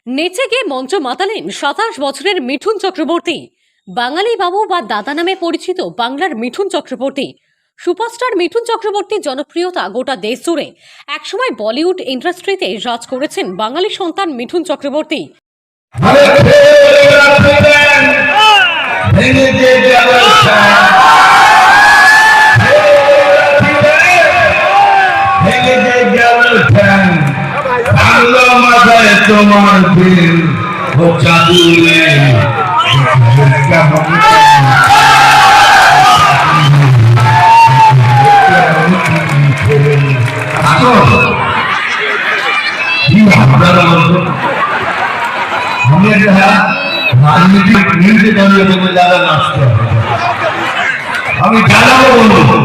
নেচে গিয়ে মঞ্চ মাতালেন ২৭ বছরের মিঠুন চক্রবর্তী। বাঙালি বাবু বা দাদা নামে পরিচিত বাংলার মিঠুন চক্রবর্তী। সুপারস্টার মিঠুন চক্রবর্তীর জনপ্রিয়তা গোটা দেশ জুড়ে। একসময় বলিউড ইন্ডাস্ট্রিতে রাজ করেছেন বাঙালি সন্তান মিঠুন চক্রবর্তী। তোমার দিল ও চাঁদুলে আমি একটা রাজনীতিক নির্দেশ যারা নাচতে হবে আমি ডায়লগও বলবো।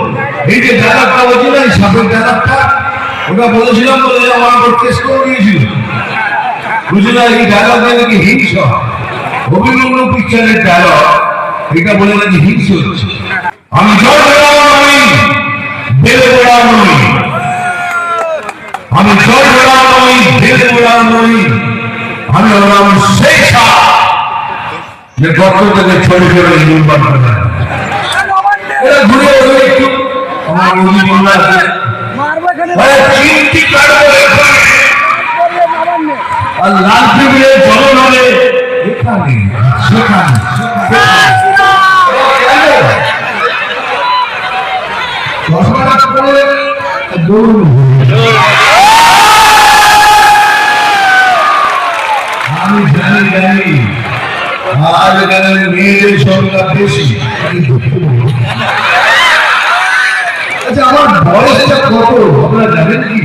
এই যে ডায়লগটা বলছি না, সাপের ডায়লগটা, ওটা বলেছিলাম বলে আমার কেস করে দিয়েছিল। বুঝলে এই ডায়লগটা নাকি হিংস, অভিনন্দ পিকচারের ডায়লগ, এটা বলে নাকি হিংস হচ্ছে। আমি জয় বেড়াও নই, বেড়ে বেড়াও নই, আমি জয় বেড়াও নই, বেড়ে বেড়াও নই, আমি হলাম সেই সাপ যে গর্ত থেকে ছড়ে ছড়ে নির্মাণ করে। এরা ঘুরে ঘুরে একটু আমার নদী বন্ধ আছে, আর লাল টিভির জনন হলে এখানে সেখানে আমি জানি জানি আজ এখানে মেয়েদের সংখ্যা বেশি। আচ্ছা, আমার বয়সটা কত আপনারা জানেন কি?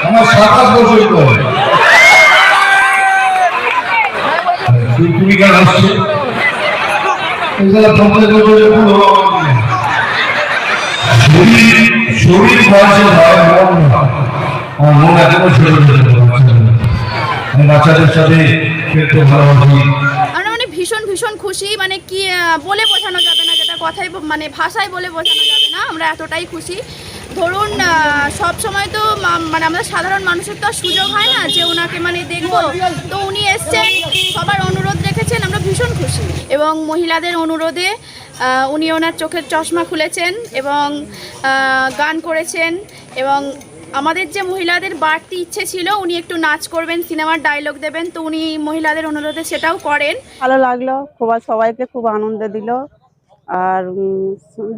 আমার ২৭ বছর করে। তুমি কেন আসছো? শরীর বয়সে হয়, মন মন এখনো শরীর বাচ্চাদের সাথে খেলতে ভালোবাসি। আমরা মানে ভীষণ ভীষণ খুশি, মানে কি বলে বোঝানো যাবে না, যেটা কথায় মানে ভাষায় বলে বোঝানো যাবে না। আমরা এতটাই খুশি। ধরুন সব সময় তো মানে আমরা সাধারণ মানুষের তো আর সুযোগ হয় না যে ওনাকে মানে দেখবো, তো উনি এসছেন, সবার অনুরোধ রেখেছেন, আমরা ভীষণ খুশি। এবং মহিলাদের অনুরোধে উনি ওনার চোখের চশমা খুলেছেন এবং গান করেছেন। এবং আমাদের যে মহিলাদের বাড়তি ইচ্ছে ছিল উনি একটু নাচ করবেন, সিনেমার ডায়লগ দেবেন, তো উনি মহিলাদের অনুরোধে সেটাও করেন। ভালো লাগলো, খুব সবাইকে খুব আনন্দ দিল, আর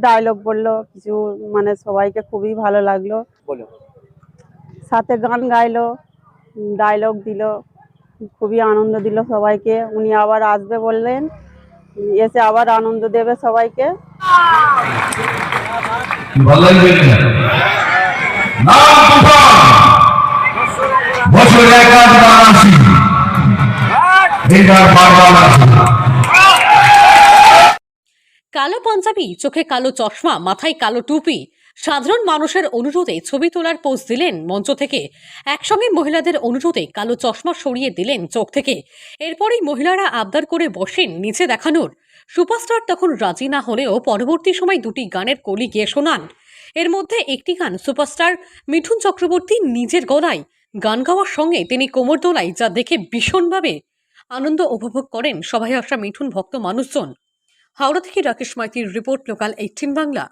ডায়লগ বললো কিছু, মানে সবাইকে খুবই ভালো লাগলো। সাথে গান গাইলো, ডায়লগ দিল, খুবই আনন্দ দিল সবাইকে। উনি আবার আসবে বললেন, এসে আবার আনন্দ দেবে সবাইকে। কালো পাঞ্জাবি, চোখে কালো চশমা, মাথায় কালো টুপি, সাধারণ মানুষের অনুরোধে ছবি তোলার পোজ দিলেন মঞ্চ থেকে। একসঙ্গে মহিলাদের অনুরোধে কালো চশমা সরিয়ে দিলেন চোখ থেকে। এরপরেই মহিলারা আবদার করে বসেন নিচে দেখানোর। সুপারস্টার তখন রাজি না হলেও পরবর্তী সময় দুটি গানের কলি গিয়ে শোনান। এর মধ্যে একটি গান সুপারস্টার মিঠুন চক্রবর্তী নিজের গলায় গান গাওয়ার সঙ্গে তিনি কোমর দোলায়, যা দেখে ভীষণভাবে আনন্দ উপভোগ করেন সবাই আসা মিঠুন ভক্ত মানুষজন। হাওড়া থেকে রাকেশ মাইতির রিপোর্ট, লোকাল 18 বাংলা।